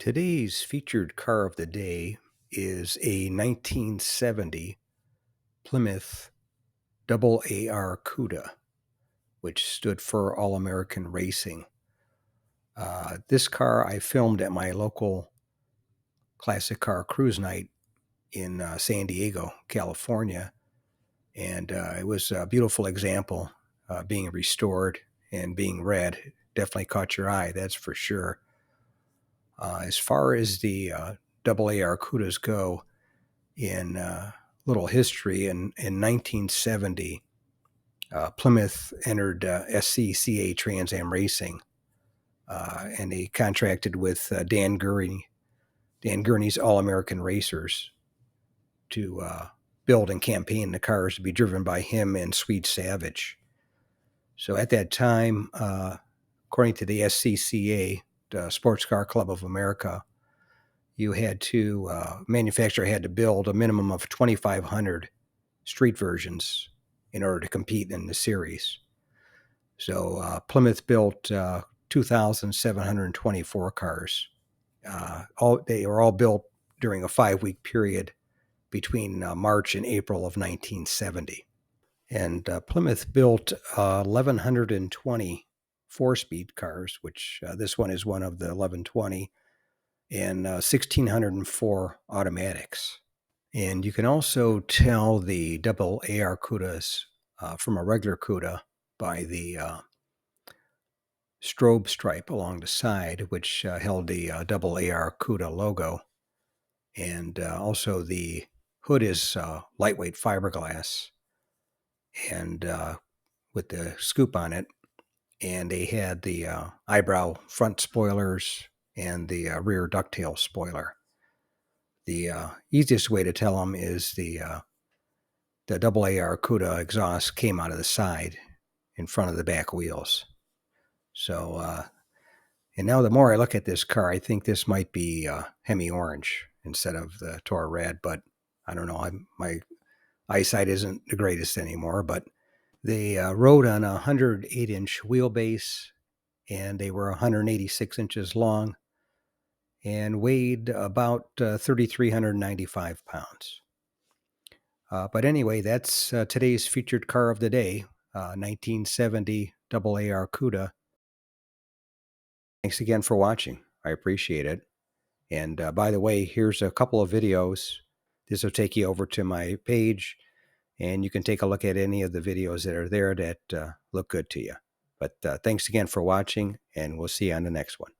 Today's featured car of the day is a 1970 Plymouth AAR Cuda, which stood for All American Racing. This car I filmed at my local classic car cruise night in San Diego, California, and it was a beautiful example being restored and being red. Definitely caught your eye, that's for sure. As far as the AAR Cudas go, in little history, in 1970, Plymouth entered SCCA Trans Am Racing, and they contracted with Dan Gurney's All American Racers to build and campaign the cars to be driven by him and Sweet Savage. So at that time, according to the SCCA, the Sports Car Club of America, you had to manufacturer had to build a minimum of 2,500 street versions in order to compete in the series. So Plymouth built 2,724 cars. They were all built during a 5-week period between March and April of 1970. And Plymouth built 1,120 four-speed cars, which this one is one of the 1120, and 1,604 automatics. And you can also tell the AAR Cudas from a regular Cuda by the strobe stripe along the side, which held the AAR Cuda logo. And also the hood is lightweight fiberglass and with the scoop on it. And they had the eyebrow front spoilers and the rear ducktail spoiler. The easiest way to tell them is the AAR Cuda exhaust came out of the side in front of the back wheels. So, and now the more I look at this car, I think this might be Hemi Orange instead of the Toro Red, but I don't know. My eyesight isn't the greatest anymore, but they rode on a 108-inch wheelbase, and they were 186 inches long and weighed about 3,395 pounds. But anyway, that's today's featured car of the day, 1970 AAR Cuda. Thanks again for watching. I appreciate it. And by the way, here's a couple of videos. This will take you over to my page, and you can take a look at any of the videos that are there that look good to you. But thanks again for watching, and we'll see you on the next one.